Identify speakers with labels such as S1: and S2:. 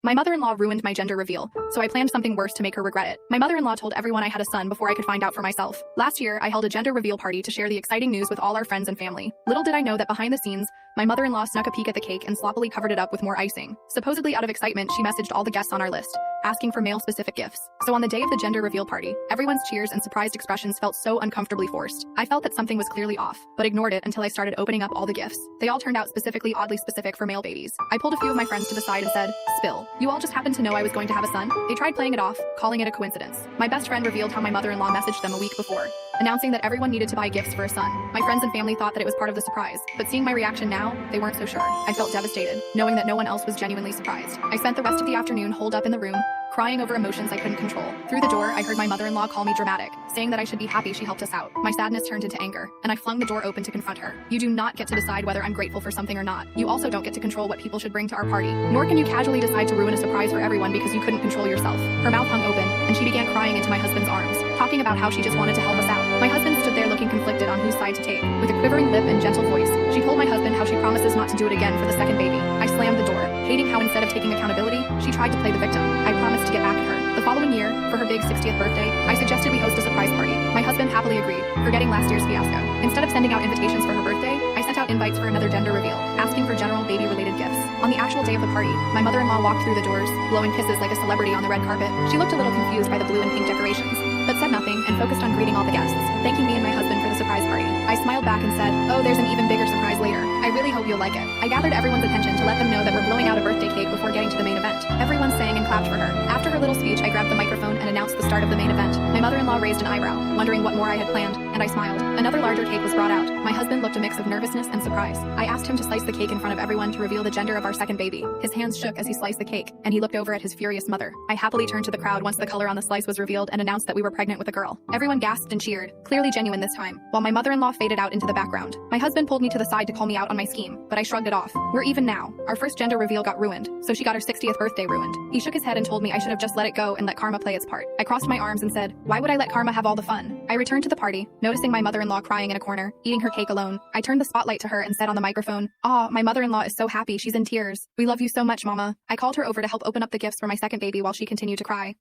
S1: My mother-in-law ruined my gender reveal, so I planned something worse to make her regret it. My mother-in-law told everyone I had a son before I could find out for myself. Last year, I held a gender reveal party to share the exciting news with all our friends and family. Little did I know that behind the scenes, my mother-in-law snuck a peek at the cake and sloppily covered it up with more icing. Supposedly out of excitement, she messaged all the guests on our list, asking for male-specific gifts. So on the day of the gender reveal party, everyone's cheers and surprised expressions felt so uncomfortably forced. I felt that something was clearly off, but ignored it until I started opening up all the gifts. They all turned out specifically oddly specific for male babies. I pulled a few of my friends to the side and said, "Spill. You all just happened to know I was going to have a son?" They tried playing it off, calling it a coincidence. My best friend revealed how my mother-in-law messaged them a week before, announcing that everyone needed to buy gifts for a son. My friends and family thought that it was part of the surprise, but seeing my reaction now, they weren't so sure. I felt devastated, knowing that no one else was genuinely surprised. I spent the rest of the afternoon holed up in the room, crying over emotions I couldn't control. Through the door, I heard my mother-in-law call me dramatic, saying that I should be happy she helped us out. My sadness turned into anger, and I flung the door open to confront her. You do not get to decide whether I'm grateful for something or not. You also don't get to control what people should bring to our party. Nor can you casually decide to ruin a surprise for everyone because you couldn't control yourself. Her mouth hung open, and she began crying into my husband's arms, talking about how she just wanted to help us out. My husband stood there looking conflicted on whose side to take. With a quivering lip and gentle voice, she told my husband how she promises not to do it again for the second baby. I slammed the door, hating how instead of taking accountability, she tried to play the victim. I promised to get back at her. The following year, for her big 60th birthday, I suggested we host a surprise party. My husband happily agreed, forgetting last year's fiasco. Instead of sending out invitations for her birthday, I sent out invites for another gender reveal, asking for general baby-related gifts. On the actual day of the party, my mother-in-law walked through the doors, blowing kisses like a celebrity on the red carpet. She looked a little confused by the blue and pink decorations, but said nothing and focused on greeting all the guests, thanking me and my husband for the surprise party. I smiled back and said, "Oh, there's an even bigger surprise later. I really hope you'll like it." I gathered everyone's attention to let them know that we're blowing out a birthday cake before getting to the main event. Everyone sang and clapped for her. After her little speech, I grabbed the microphone and announced the start of the main event. My mother-in-law raised an eyebrow, wondering what more I had planned, and I smiled. Another larger cake was brought out. My husband looked a mix of nervousness and surprise. I asked him to slice the cake in front of everyone to reveal the gender of our second baby. His hands shook as he sliced the cake, and he looked over at his furious mother. I happily turned to the crowd once the color on the slice was revealed and announced that we were pregnant with a girl. Everyone gasped and cheered, clearly genuine this time, while my mother-in-law faded out into the background. My husband pulled me to the side to call me out on my scheme, but I shrugged it off. We're even now. Our first gender reveal got ruined, so she got her 60th birthday ruined. He shook his head and told me I should have just let it go and let karma play its part. I crossed my arms and said, "Why would I let karma have all the fun?" I returned to the party, noticing my mother-in-law crying in a corner, eating her cake alone. I turned the spotlight to her and said on the microphone, "Ah, my mother-in-law is so happy she's in tears. We love you so much, Mama." I called her over to help open up the gifts for my second baby while she continued to cry.